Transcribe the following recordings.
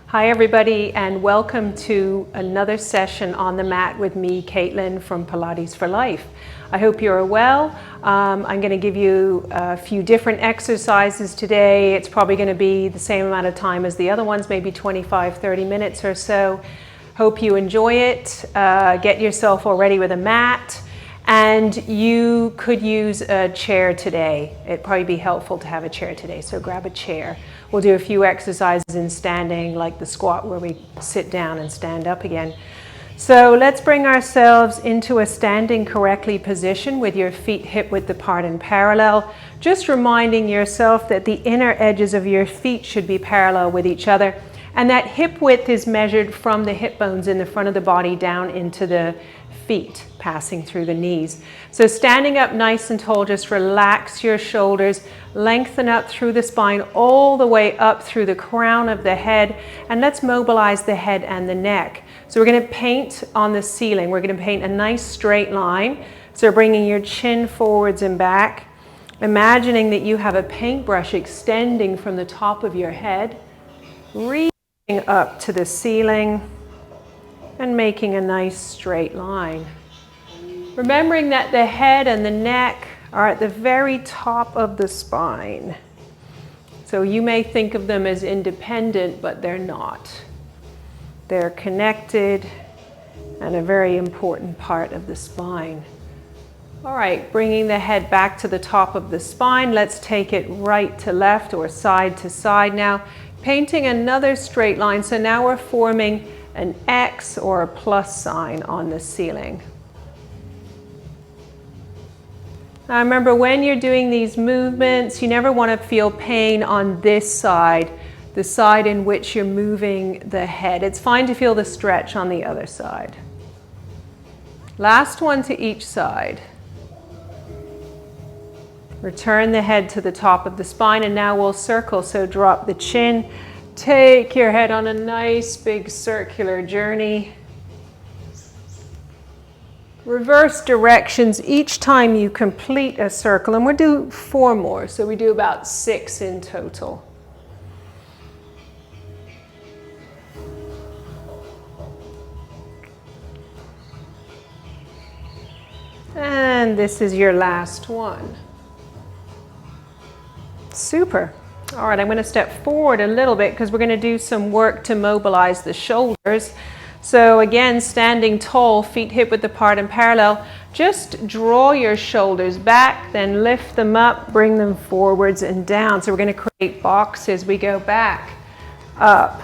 Hi everybody, and welcome to another session on the mat with me, Caitlin from Pilates for Life. I hope you're well. I'm going to give you a few different exercises today. It's probably going to be the same amount of time as the other ones, maybe 25-30 minutes or so. Hope you enjoy it. Get yourself all ready with a mat. And you could use a chair today. It'd probably be helpful to have a chair today, so grab a chair. We'll do a few exercises in standing, like the squat where we sit down and stand up again. So let's bring ourselves into a standing correctly position with your feet hip width apart and parallel. Just reminding yourself that the inner edges of your feet should be parallel with each other. And that hip width is measured from the hip bones in the front of the body down into the feet, passing through the knees. So standing up nice and tall, just relax your shoulders, lengthen up through the spine all the way up through the crown of the head, and let's mobilize the head and the neck. So we're going to paint on the ceiling. We're going to paint a nice straight line. So bringing your chin forwards and back, imagining that you have a paintbrush extending from the top of your head, reaching up to the ceiling, and making a nice straight line. Remembering that the head and the neck are at the very top of the spine. So you may think of them as independent, but they're not. They're connected and a very important part of the spine. All right, bringing the head back to the top of the spine. Let's take it right to left or side to side now. Painting another straight line. So now we're forming an X or a plus sign on the ceiling. Now remember, when you're doing these movements, you never want to feel pain on this side, the side in which you're moving the head. It's fine to feel the stretch on the other side. Last one to each side. Return the head to the top of the spine, and now we'll circle. So drop the chin. Take your head on a nice big circular journey. Reverse directions each time you complete a circle, and we'll do 4 more, so we do about 6 in total. And this is your last one. Super. All right, I'm going to step forward a little bit because we're going to do some work to mobilize the shoulders. So again, standing tall, feet hip width apart and parallel. Just draw your shoulders back, then lift them up, bring them forwards and down. So we're going to create boxes. We go back, up,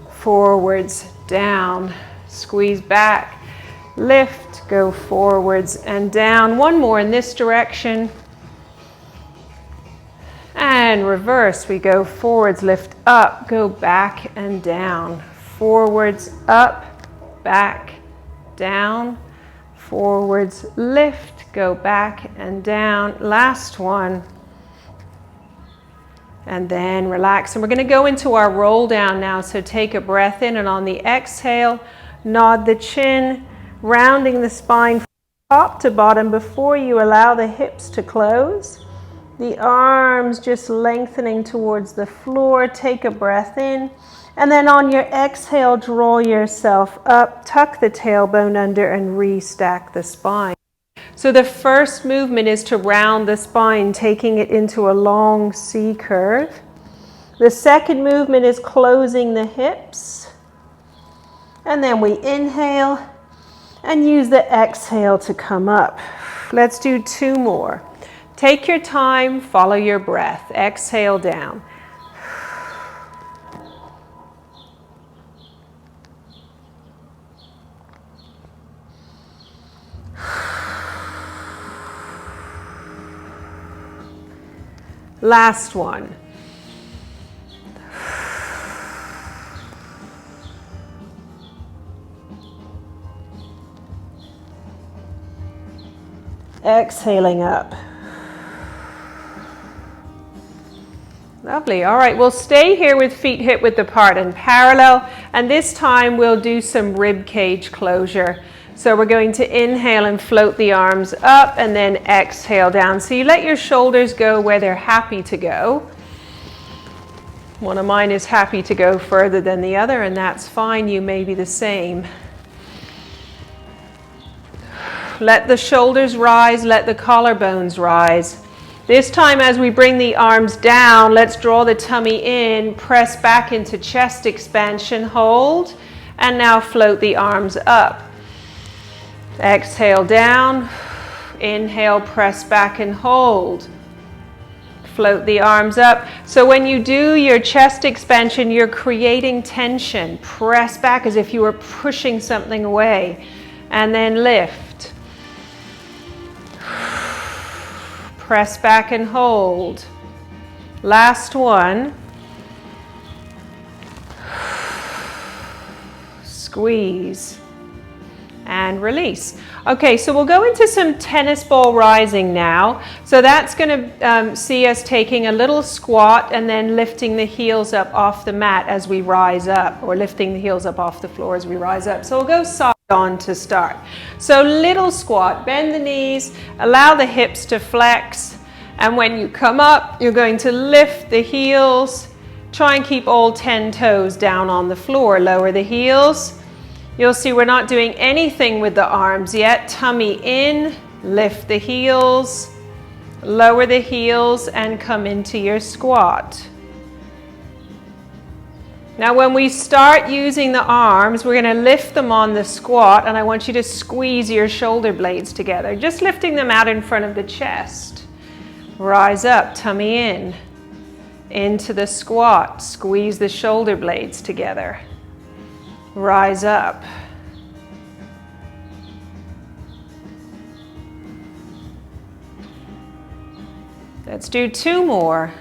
forwards, down, squeeze back, lift, go forwards and down. One more in this direction. And reverse, we go forwards, lift up, go back and down, forwards, up, back, down, forwards, lift, go back and down. Last one. And then relax. And we're going to go into our roll down now. So take a breath in, and on the exhale, nod the chin, rounding the spine from top to bottom before you allow the hips to close. The arms just lengthening towards the floor. Take a breath in. And then on your exhale, draw yourself up, tuck the tailbone under, and restack the spine. So the first movement is to round the spine, taking it into a long C curve. The second movement is closing the hips. And then we inhale and use the exhale to come up. Let's do 2 more. Take your time, follow your breath. Exhale down. Last one. Exhaling up. Lovely. All right, we'll stay here with feet hip width apart and parallel, and this time we'll do some rib cage closure. So we're going to inhale and float the arms up, and then exhale down. So you let your shoulders go where they're happy to go. One of mine is happy to go further than the other, and that's fine. You may be the same. Let the shoulders rise, let the collarbones rise. This time as we bring the arms down, let's draw the tummy in, press back into chest expansion, hold, and now float the arms up. Exhale down, inhale, press back and hold. Float the arms up. So when you do your chest expansion, you're creating tension. Press back as if you were pushing something away, and then lift. Press back and hold. Last one. Squeeze and release. Okay, so we'll go into some tennis ball rising now. So that's going to see us taking a little squat and then lifting the heels up off the mat as we rise up, or lifting the heels up off the floor as we rise up. So we'll go side on to start. So little squat, bend the knees, allow the hips to flex, and when you come up, you're going to lift the heels. Try and keep all 10 toes down on the floor. Lower the heels. You'll see we're not doing anything with the arms yet. Tummy in, lift the heels, lower the heels, and come into your squat. Now when we start using the arms, we're going to lift them on the squat, and I want you to squeeze your shoulder blades together, just lifting them out in front of the chest. Rise up, tummy in, into the squat, squeeze the shoulder blades together. Rise up. Let's do 2 more.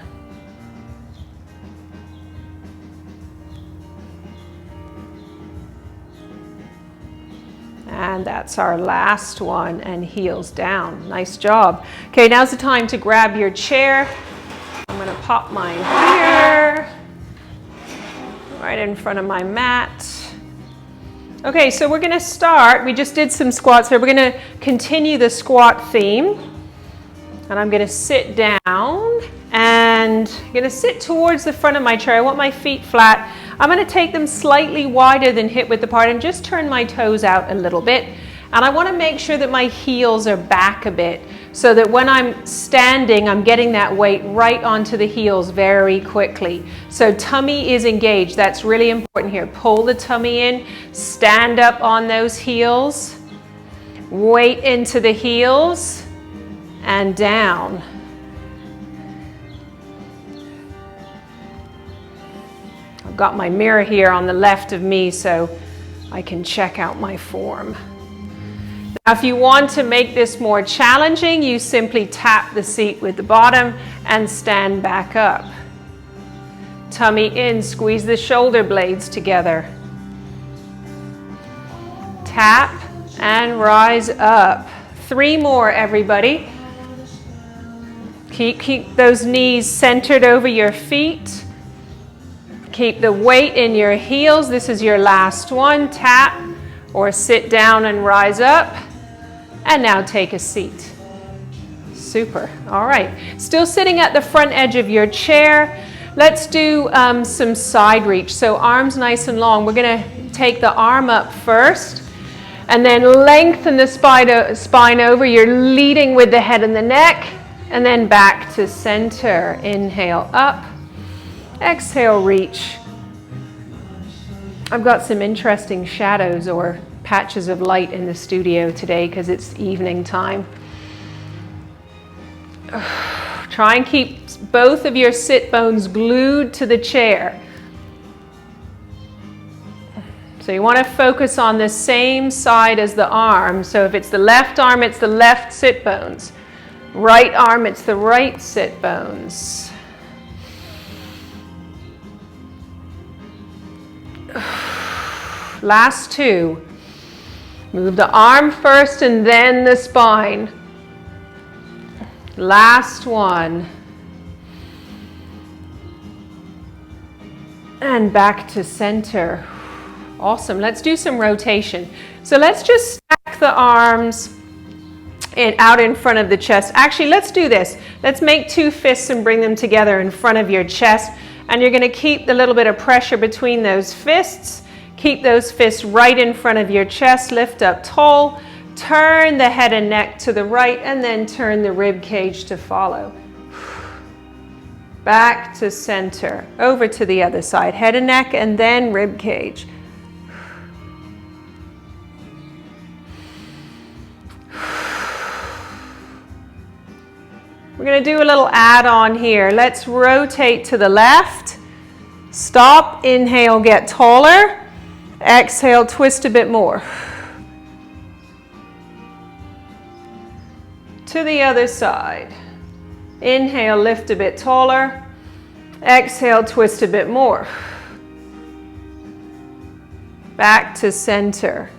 And that's our last one, and heels down. Nice job. Okay, now's the time to grab your chair. I'm going to pop mine here, right in front of my mat. Okay, so we're going to start. We just did some squats here. We're going to continue the squat theme. And I'm going to sit down and I'm going to sit towards the front of my chair. I want my feet flat. I'm going to take them slightly wider than hip width apart and just turn my toes out a little bit. And I want to make sure that my heels are back a bit so that when I'm standing, I'm getting that weight right onto the heels very quickly. So tummy is engaged. That's really important here. Pull the tummy in, stand up on those heels, weight into the heels, and down. I've got my mirror here on the left of me so I can check out my form. Now, if you want to make this more challenging, you simply tap the seat with the bottom and stand back up. Tummy in, squeeze the shoulder blades together. Tap and rise up. 3 more, everybody. Keep those knees centered over your feet. Keep the weight in your heels. This is your last one. Tap or sit down and rise up. And now take a seat. Super. All right. Still sitting at the front edge of your chair. Let's do some side reach. So arms nice and long. We're going to take the arm up first and then lengthen the spine over. You're leading with the head and the neck. And then back to center. Inhale up. Exhale, reach. I've got some interesting shadows or patches of light in the studio today because it's evening time. Try and keep both of your sit bones glued to the chair. So you want to focus on the same side as the arm. So if it's the left arm, it's the left sit bones. Right arm, it's the right sit bones. Last 2. Move the arm first and then the spine. Last one. And back to center. Awesome. Let's do some rotation. So let's just stack the arms out in front of the chest. Actually, let's do this. Let's make 2 fists and bring them together in front of your chest. And you're going to keep the little bit of pressure between those fists. Keep those fists right in front of your chest. Lift up tall. Turn the head and neck to the right, and then turn the rib cage to follow. Back to center. Over to the other side. Head and neck, and then rib cage. We're going to do a little add-on here. Let's rotate to the left. Stop, inhale, get taller. Exhale, twist a bit more. To the other side. Inhale, lift a bit taller. Exhale, twist a bit more. Back to center.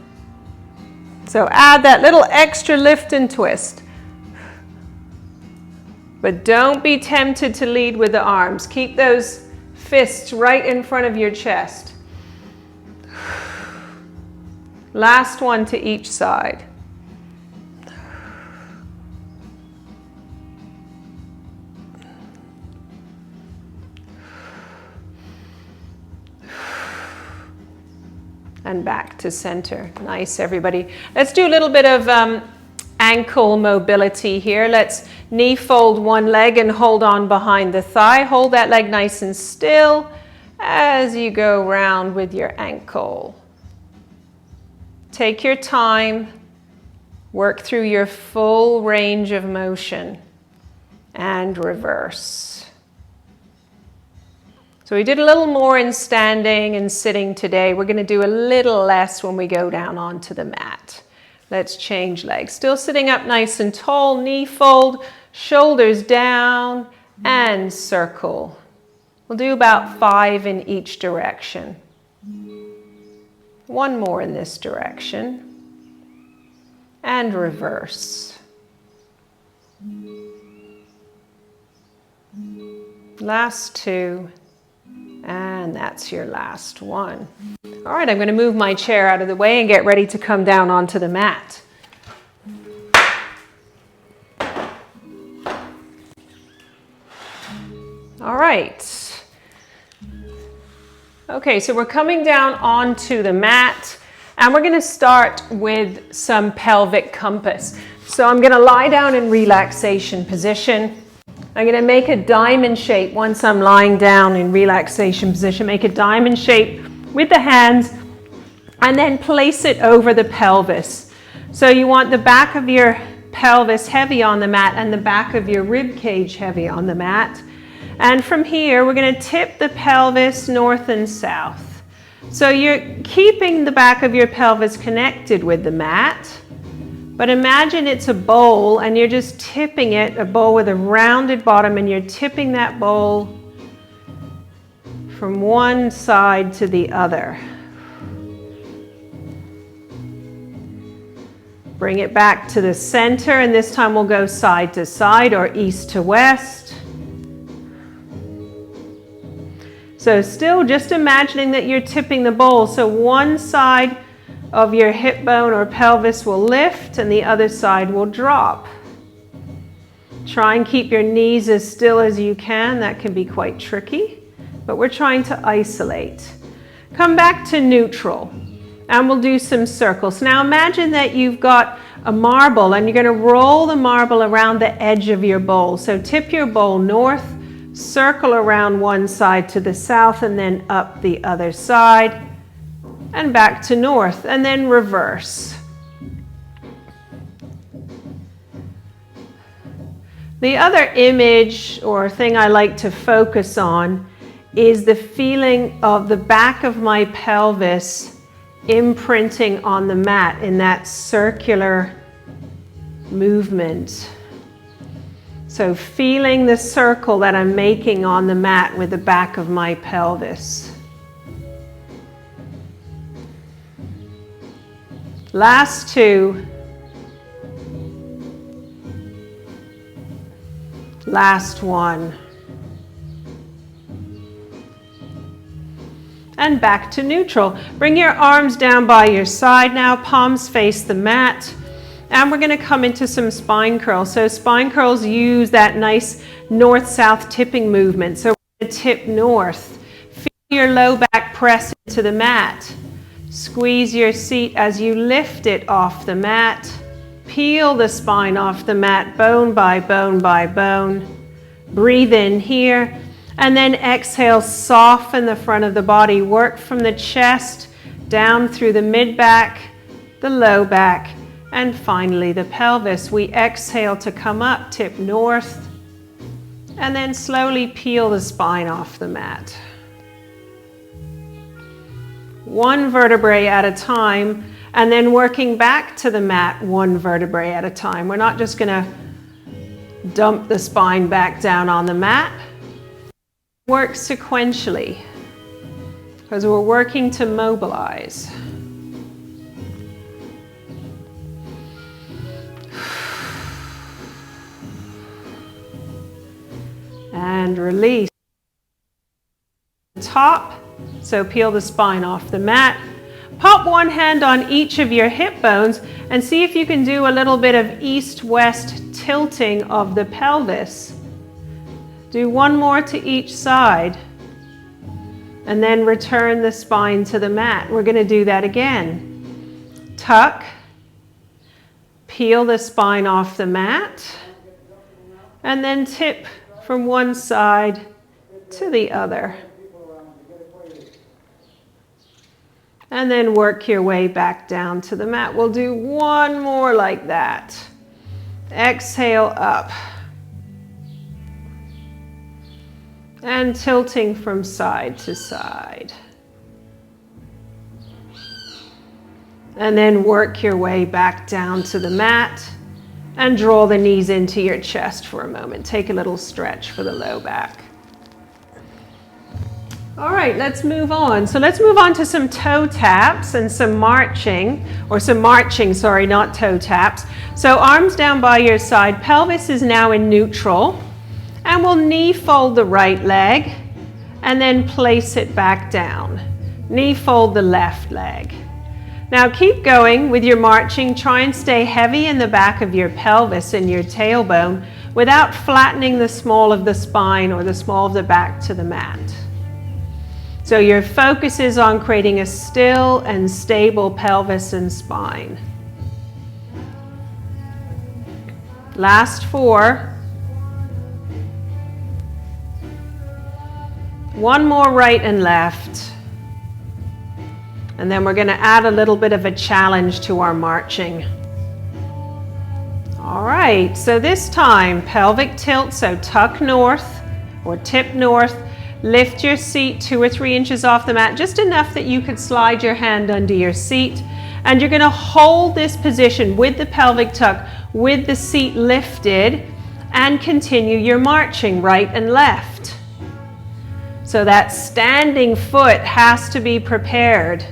So add that little extra lift and twist. But don't be tempted to lead with the arms. Keep those fists right in front of your chest. Last one to each side. And back to center. Nice, everybody. Let's do a little bit of ankle mobility here. Let's knee fold one leg and hold on behind the thigh. Hold that leg nice and still as you go round with your ankle. Take your time. Work through your full range of motion and reverse. So we did a little more in standing and sitting today. We're going to do a little less when we go down onto the mat. Let's change legs. Still sitting up nice and tall, knee fold, shoulders down, and circle. We'll do about 5 in each direction. One more in this direction. And reverse. Last 2. And that's your last one. All right, I'm going to move my chair out of the way and get ready to come down onto the mat. All right. Okay, so we're coming down onto the mat, and we're going to start with some pelvic compass. So I'm going to lie down in relaxation position. I'm going to make a diamond shape once I'm lying down in relaxation position. Make a diamond shape with the hands and then place it over the pelvis. So you want the back of your pelvis heavy on the mat and the back of your rib cage heavy on the mat. And from here, we're going to tip the pelvis north and south. So you're keeping the back of your pelvis connected with the mat. But imagine it's a bowl and you're just tipping it, a bowl with a rounded bottom, and you're tipping that bowl from one side to the other. Bring it back to the center, and this time we'll go side to side or east to west. So still just imagining that you're tipping the bowl. So one side of your hip bone or pelvis will lift and the other side will drop. Try and keep your knees as still as you can. That can be quite tricky, but we're trying to isolate. Come back to neutral and we'll do some circles. Now imagine that you've got a marble and you're going to roll the marble around the edge of your bowl. So tip your bowl north, circle around one side to the south, and then up the other side. And back to north, and then reverse. The other image or thing I like to focus on is the feeling of the back of my pelvis imprinting on the mat in that circular movement. So feeling the circle that I'm making on the mat with the back of my pelvis. Last 2. Last 1. And back to neutral. Bring your arms down by your side now, palms face the mat. And we're going to come into some spine curls. So spine curls use that nice north-south tipping movement. So we're going tip north. Feel your low back press into the mat. Squeeze your seat as you lift it off the mat. Peel the spine off the mat, bone by bone by bone. Breathe in here, and then exhale, soften the front of the body. Work from the chest down through the mid-back, the low back, and finally the pelvis. We exhale to come up, tip north, and then slowly peel the spine off the mat. One vertebrae at a time, and then working back to the mat one vertebrae at a time. We're not just going to dump the spine back down on the mat. Work sequentially, because we're working to mobilize. And release. Top, so peel the spine off the mat. Pop one hand on each of your hip bones and see if you can do a little bit of east-west tilting of the pelvis. Do one more to each side, and then return the spine to the mat. We're going to do that again. Tuck, peel the spine off the mat, and then tip from one side to the other. And then work your way back down to the mat. We'll do one more like that. Exhale up. And tilting from side to side. And then work your way back down to the mat and draw the knees into your chest for a moment. Take a little stretch for the low back. All right, let's move on. So let's move on to some toe taps and some marching, sorry, not toe taps. So arms down by your side, pelvis is now in neutral, and we'll knee fold the right leg and then place it back down. Knee fold the left leg. Now keep going with your marching. Try and stay heavy in the back of your pelvis and your tailbone without flattening the small of the spine or the small of the back to the mat. So your focus is on creating a still and stable pelvis and spine. Last 4. One more right and left. And then we're going to add a little bit of a challenge to our marching. All right, so this time pelvic tilt, so tuck north or tip north. Lift your seat 2 or 3 inches off the mat, just enough that you could slide your hand under your seat. And you're going to hold this position with the pelvic tuck, with the seat lifted, and continue your marching right and left. So that standing foot has to be prepared.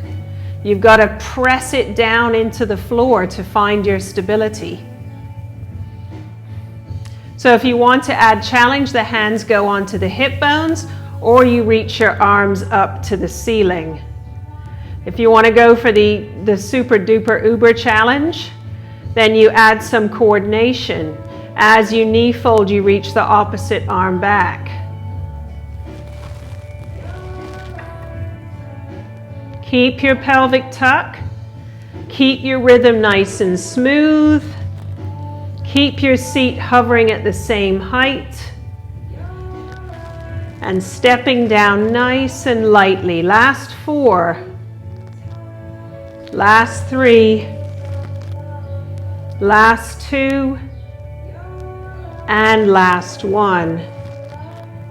You've got to press it down into the floor to find your stability. So if you want to add challenge, the hands go onto the hip bones, or you reach your arms up to the ceiling. If you want to go for the super duper uber challenge, then you add some coordination. As you knee fold, you reach the opposite arm back. Keep your pelvic tuck. Keep your rhythm nice and smooth. Keep your seat hovering at the same height. And stepping down nice and lightly. Last 4. Last 3. Last 2. And last 1.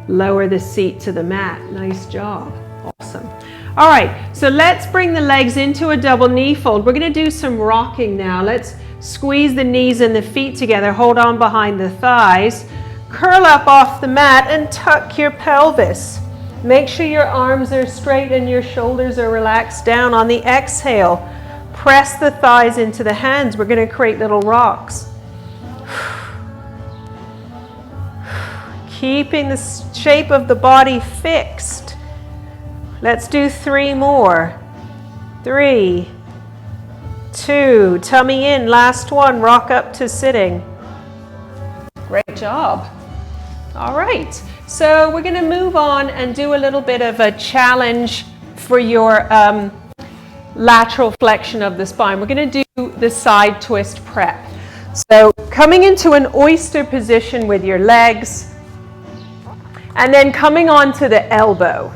Lower the seat to the mat. Nice job. Awesome. All right, so let's bring the legs into a double knee fold. We're going to do some rocking now. Let's squeeze the knees and the feet together. Hold on behind the thighs. Curl up off the mat and tuck your pelvis. Make sure your arms are straight and your shoulders are relaxed down. On the exhale, press the thighs into the hands. We're going to create little rocks. Keeping the shape of the body fixed. Let's do 3 more. 3, 2, tummy in. Last 1, rock up to sitting. Great job. All right, So we're going to move on and do a little bit of a challenge for your lateral flexion of the spine. We're going to do the side twist prep. So coming into an oyster position with your legs and then coming onto the elbow.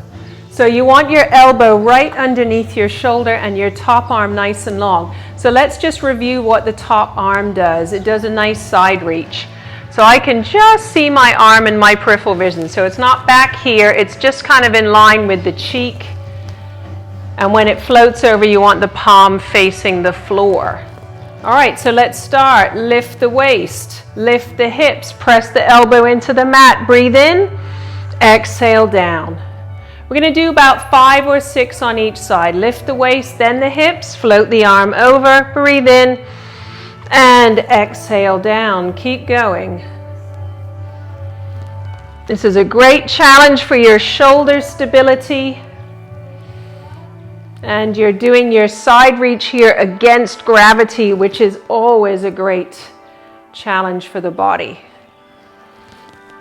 So you want your elbow right underneath your shoulder and your top arm nice and long. So let's just review what the top arm does. It does a nice side reach. So I can just see my arm in my peripheral vision. So it's not back here, it's just kind of in line with the cheek. And when it floats over, you want the palm facing the floor. All right, so let's start. Lift the waist, lift the hips, press the elbow into the mat. Breathe in, exhale down. We're going to do about 5 or 6 on each side. Lift the waist, then the hips, float the arm over, breathe in, and exhale down. Keep going. This is a great challenge for your shoulder stability. And you're doing your side reach here against gravity, which is always a great challenge for the body.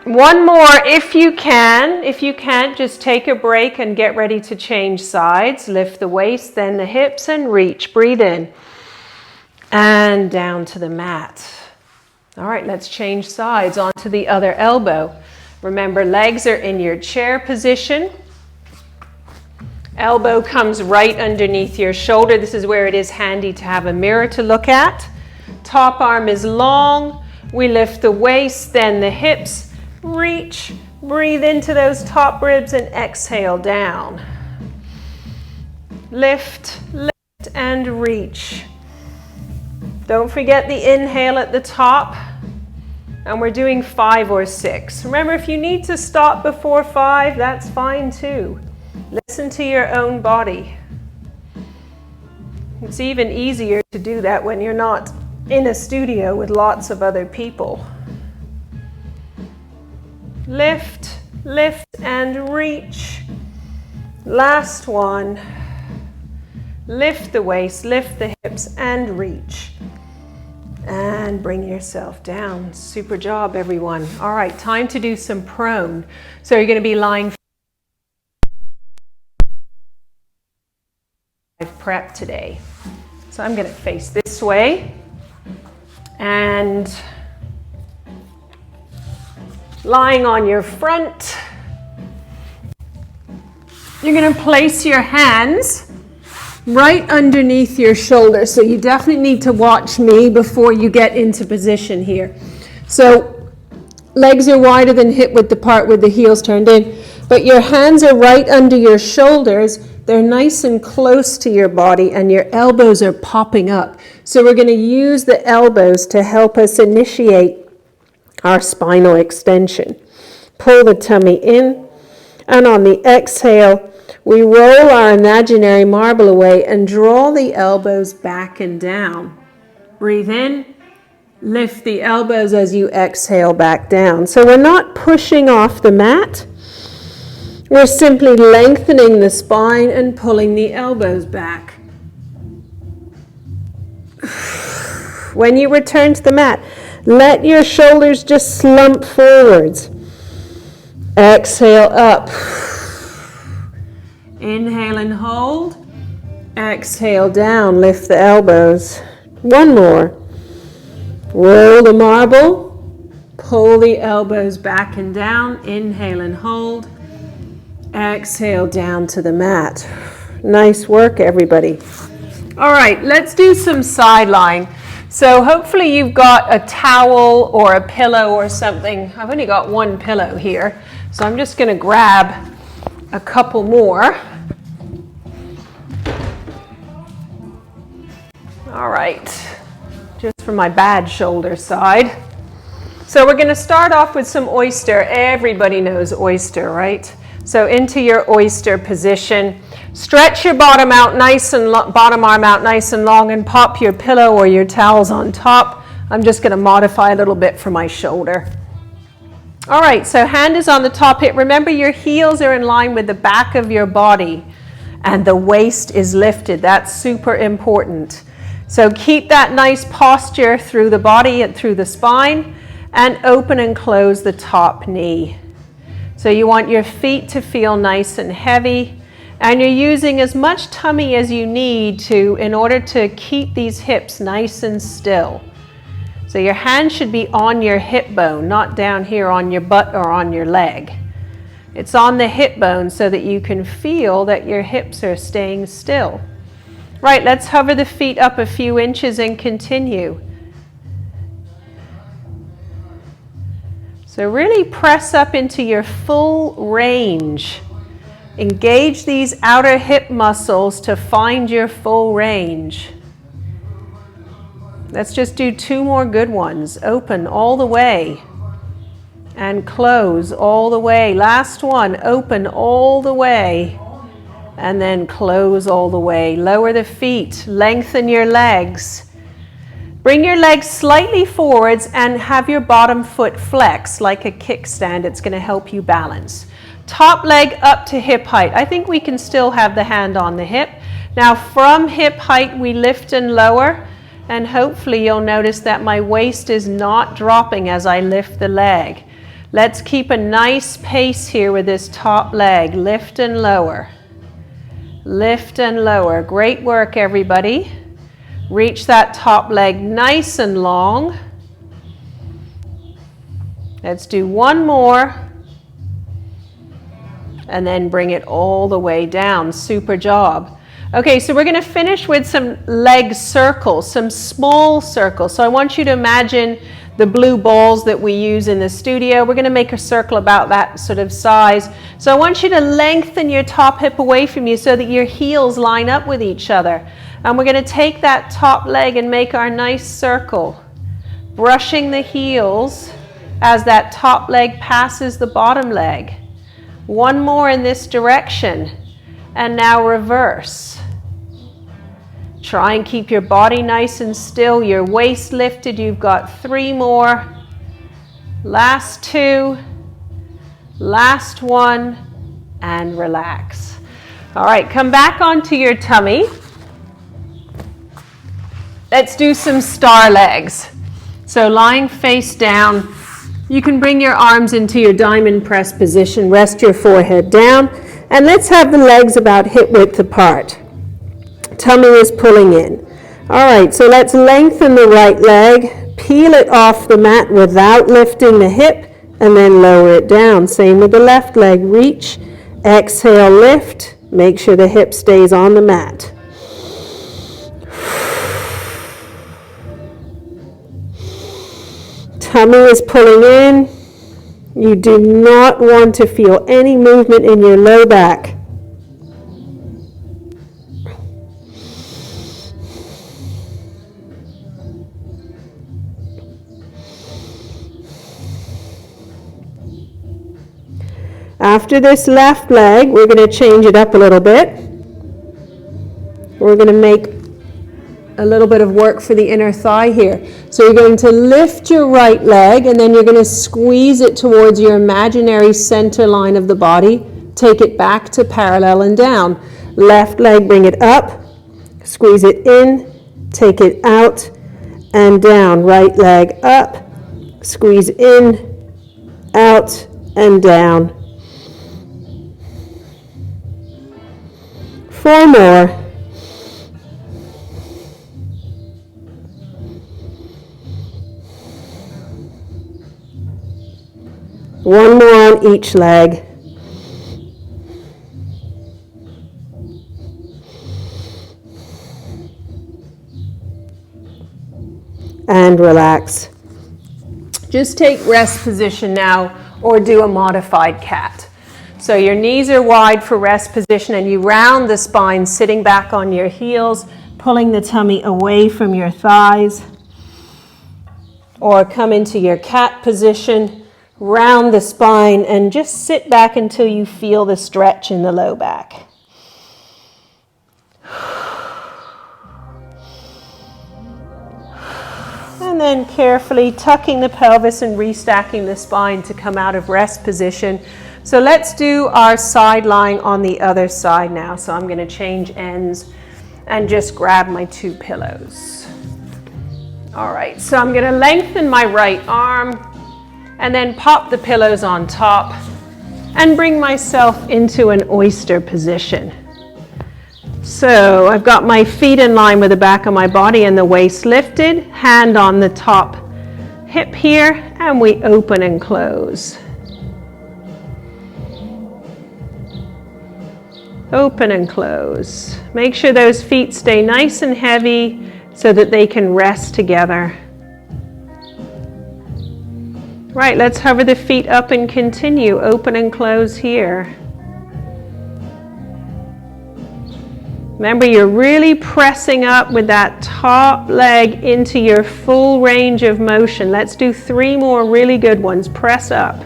One more if you can. If you can't, just take a break and get ready to change sides. Lift the waist, then the hips, and reach. Breathe in. And down to the mat. All right, let's change sides onto the other elbow. Remember, legs are in your chair position. Elbow comes right underneath your shoulder. This is where it is handy to have a mirror to look at. Top arm is long. We lift the waist, then the hips. Reach. Breathe into those top ribs and exhale down. Lift, lift, and reach. Don't forget the inhale at the top, and we're doing 5 or 6. Remember, if you need to stop before 5, that's fine too. Listen to your own body. It's even easier to do that when you're not in a studio with lots of other people. Lift, lift, and reach. Last one. Lift the waist, lift the hips, and reach. And bring yourself down. Super job, everyone. All right, time to do some prone. So you're going to be lying prep today. So I'm going to face this way and lying on your front. You're going to place your hands right underneath your shoulder. So you definitely need to watch me before you get into position here. So legs are wider than hip width apart with the heels turned in, but your hands are right under your shoulders. They're nice and close to your body and your elbows are popping up. So we're going to use the elbows to help us initiate our spinal extension. Pull the tummy in, and on the exhale, we roll our imaginary marble away and draw the elbows back and down. Breathe in, lift the elbows as you exhale back down. So we're not pushing off the mat. We're simply lengthening the spine and pulling the elbows back. When you return to the mat, let your shoulders just slump forwards. Exhale up. Inhale and hold. Exhale down. Lift the elbows. One more. Roll the marble. Pull the elbows back and down. Inhale and hold. Exhale down to the mat. Nice work, everybody. All right, let's do some side lying. So hopefully you've got a towel or a pillow or something. I've only got one pillow here, so I'm just going to grab a couple more. All right, just for my bad shoulder side. So we're going to start off with some oyster. Everybody knows oyster, right? So into your oyster position. Stretch your bottom out nice and bottom arm out nice and long, and pop your pillow or your towels on top. I'm just going to modify a little bit for my shoulder. All right, so hand is on the top hip. Remember, your heels are in line with the back of your body and the waist is lifted. That's super important. So keep that nice posture through the body and through the spine, and open and close the top knee. So you want your feet to feel nice and heavy, and you're using as much tummy as you need to in order to keep these hips nice and still. So your hand should be on your hip bone, not down here on your butt or on your leg. It's on the hip bone so that you can feel that your hips are staying still. Right, let's hover the feet up a few inches and continue. So really press up into your full range. Engage these outer hip muscles to find your full range. Let's just do 2 more good ones. Open all the way and close all the way. Last one, open all the way and then close all the way. Lower the feet, lengthen your legs. Bring your legs slightly forwards and have your bottom foot flex like a kickstand. It's going to help you balance. Top leg up to hip height. I think we can still have the hand on the hip. Now from hip height we lift and lower, and hopefully you'll notice that my waist is not dropping as I lift the leg. Let's keep a nice pace here with this top leg. Lift and lower. Lift and lower. Great work, everybody. Reach that top leg nice and long. Let's do 1 more. And then bring it all the way down. Super job. Okay, so we're going to finish with some leg circles, some small circles. So I want you to imagine the blue balls that we use in the studio. We're going to make a circle about that sort of size. So I want you to lengthen your top hip away from you so that your heels line up with each other. And we're going to take that top leg and make our nice circle, brushing the heels as that top leg passes the bottom leg. 1 more in this direction, and now reverse. Try and keep your body nice and still, your waist lifted. You've got 3 more. Last 2, last 1, and relax. All right, come back onto your tummy. Let's do some star legs. So lying face down, you can bring your arms into your diamond press position, rest your forehead down, and let's have the legs about hip width apart. Tummy is pulling in. All right, so let's lengthen the right leg, peel it off the mat without lifting the hip, and then lower it down. Same with the left leg. Reach, exhale, lift, make sure the hip stays on the mat. Tummy is pulling in. You do not want to feel any movement in your low back. After this left leg, we're going to change it up a little bit. We're going to make a little bit of work for the inner thigh here. So you're going to lift your right leg and then you're going to squeeze it towards your imaginary center line of the body. Take it back to parallel and down. Left leg, bring it up, squeeze it in, take it out and down. Right leg up, squeeze in, out and down. 4 more. One more on each leg. And relax. Just take rest position now or do a modified cat. So your knees are wide for rest position and you round the spine sitting back on your heels, pulling the tummy away from your thighs. Or come into your cat position. Round the spine and just sit back until you feel the stretch in the low back. And then carefully tucking the pelvis and restacking the spine to come out of rest position. So let's do our side lying on the other side now. So I'm going to change ends and just grab my 2 pillows. All right, so I'm going to lengthen my right arm and then pop the pillows on top and bring myself into an oyster position. So I've got my feet in line with the back of my body and the waist lifted, hand on the top hip here, and we open and close. Open and close. Make sure those feet stay nice and heavy so that they can rest together. Right, let's hover the feet up and continue. Open and close here. Remember, you're really pressing up with that top leg into your full range of motion. Let's do 3 more really good ones. Press up.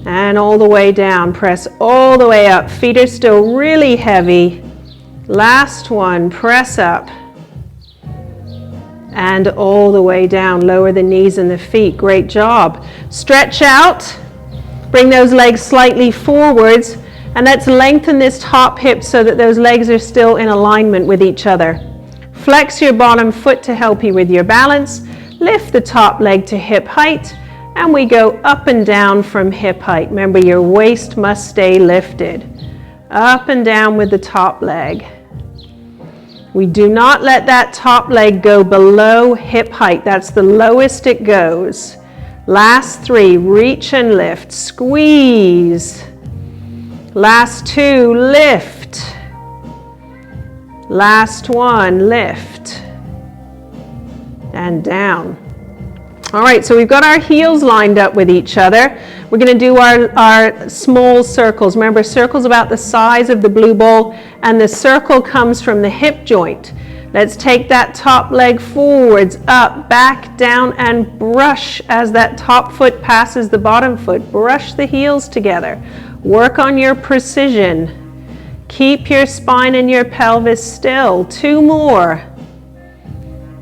And all the way down. Press all the way up. Feet are still really heavy. Last one. Press up. And all the way down. Lower the knees and the feet. Great job. Stretch out. Bring those legs slightly forwards. And let's lengthen this top hip so that those legs are still in alignment with each other. Flex your bottom foot to help you with your balance. Lift the top leg to hip height. And we go up and down from hip height. Remember, your waist must stay lifted. Up and down with the top leg. We do not let that top leg go below hip height. That's the lowest it goes. Last 3, reach and lift. Squeeze. Last 2, lift. Last 1, lift. And down. All right, so we've got our heels lined up with each other. We're going to do our small circles. Remember, circles about the size of the blue ball, and the circle comes from the hip joint. Let's take that top leg forwards, up, back, down, and brush as that top foot passes the bottom foot. Brush the heels together. Work on your precision. Keep your spine and your pelvis still. 2 more.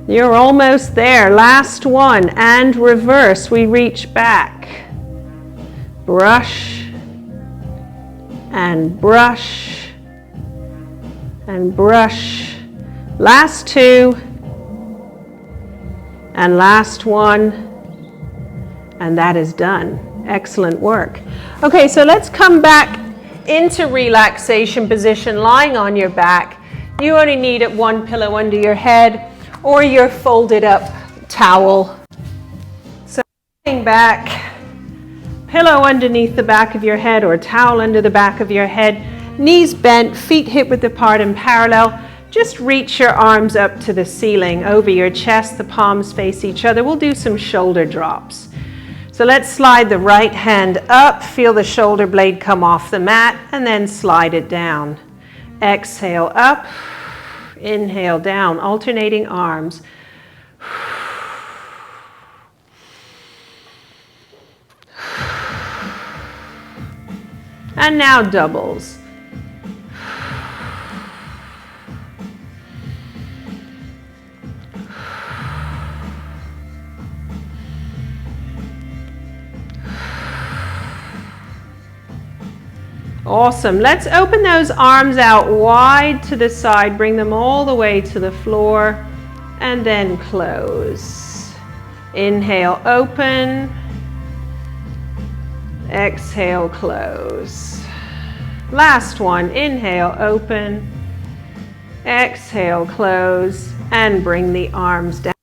You're almost there. Last one. And reverse. We reach back. Brush. And brush. And brush. Last 2. And last 1. And that is done. Excellent work. Okay, so let's come back into relaxation position, lying on your back. You only need it 1 pillow under your head or your folded up towel. So lying back, pillow underneath the back of your head or towel under the back of your head, knees bent, feet hip width apart and parallel. Just reach your arms up to the ceiling, over your chest, the palms face each other. We'll do some shoulder drops. So let's slide the right hand up, feel the shoulder blade come off the mat, and then slide it down. Exhale up, inhale down, alternating arms. And now doubles. Awesome. Let's open those arms out wide to the side. Bring them all the way to the floor and then close. Inhale, open. Exhale, close. Last one. Inhale, open. Exhale, close. And bring the arms down.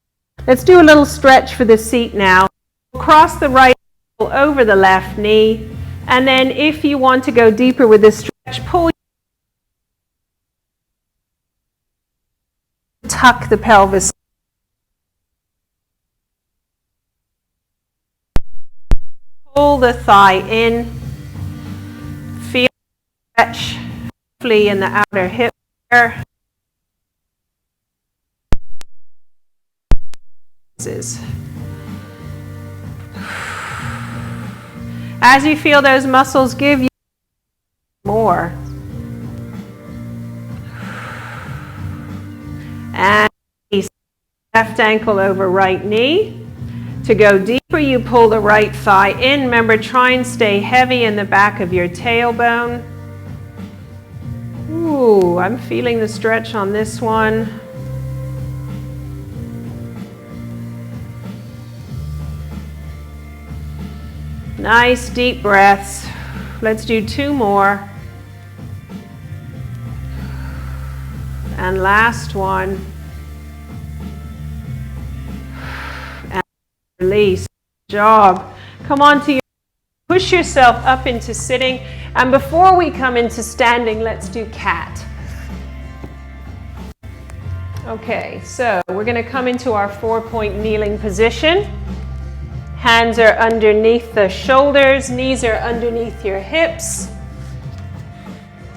Let's do a little stretch for the seat now. Cross the right ankle over the left knee. And then if you want to go deeper with this stretch, tuck the pelvis. Pull the thigh in. Feel the stretch in the outer hip there. As you feel those muscles give you more. And left ankle over right knee. To go deeper, you pull the right thigh in. Remember, try and stay heavy in the back of your tailbone. Ooh, I'm feeling the stretch on this one. Nice deep breaths. Let's do 2 more. And last one. And release. Good job. Come on to your, push yourself up into sitting. And before we come into standing, let's do cat. Okay, so we're going to come into our 4-point kneeling position. Hands are underneath the shoulders, knees are underneath your hips.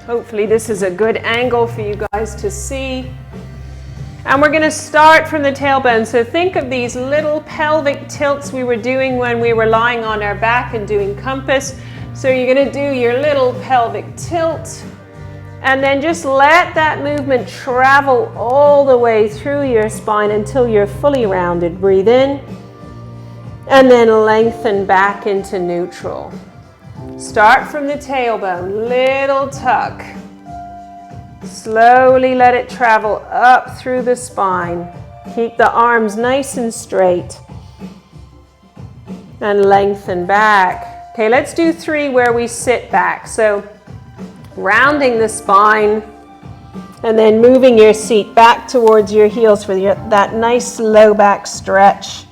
Hopefully this is a good angle for you guys to see. And we're going to start from the tailbone. So think of these little pelvic tilts we were doing when we were lying on our back and doing compass. So you're going to do your little pelvic tilt. And then just let that movement travel all the way through your spine until you're fully rounded. Breathe in. And then lengthen back into neutral. Start from the tailbone, little tuck. Slowly let it travel up through the spine. Keep the arms nice and straight. And lengthen back. Okay, let's do 3 where we sit back. So rounding the spine and then moving your seat back towards your heels for that nice low back stretch.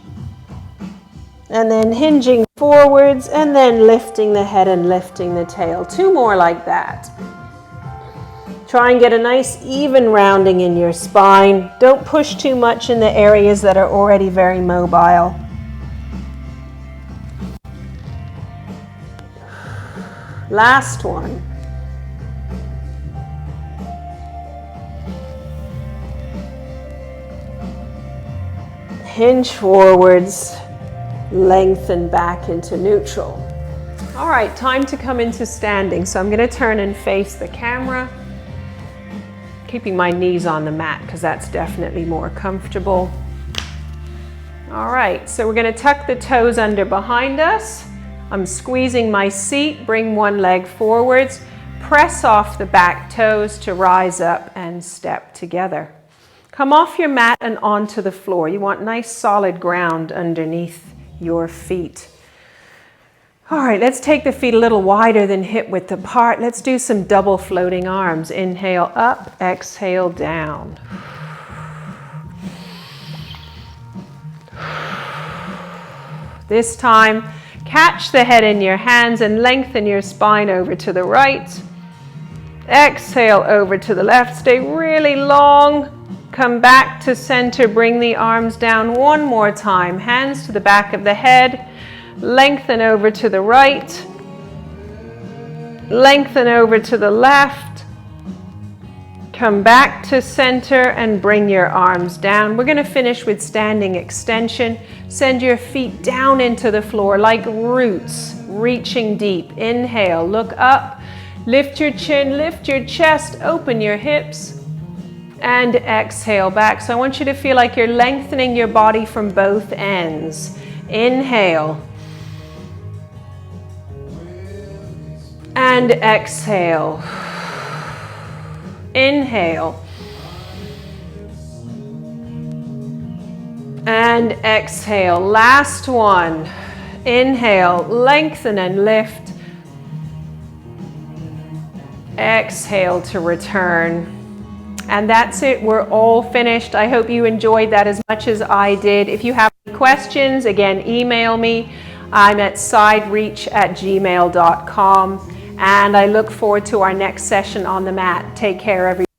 And then hinging forwards and then lifting the head and lifting the tail. 2 more like that. Try and get a nice even rounding in your spine. Don't push too much in the areas that are already very mobile. Last one. Hinge forwards. Lengthen back into neutral. All right, time to come into standing. So I'm going to turn and face the camera, keeping my knees on the mat because that's definitely more comfortable. All right, so we're going to tuck the toes under behind us. I'm squeezing my seat, bring one leg forwards, press off the back toes to rise up and step together. Come off your mat and onto the floor. You want nice solid ground underneath your feet. All right, let's take the feet a little wider than hip width apart. Let's do some double floating arms. Inhale up, exhale down. This time, catch the head in your hands and lengthen your spine over to the right. Exhale over to the left. Stay really long. Come back to center, bring the arms down one more time. Hands to the back of the head. Lengthen over to the right. Lengthen over to the left. Come back to center and bring your arms down. We're going to finish with standing extension. Send your feet down into the floor like roots, reaching deep. Inhale, look up. Lift your chin, lift your chest, open your hips. And exhale back. So I want you to feel like you're lengthening your body from both ends. Inhale. And exhale. Inhale. And exhale. Last one. Inhale, lengthen and lift. Exhale to return. And that's it. We're all finished. I hope you enjoyed that as much as I did. If you have any questions, again, email me. I'm at sidereach@gmail.com. And I look forward to our next session on the mat. Take care, everyone.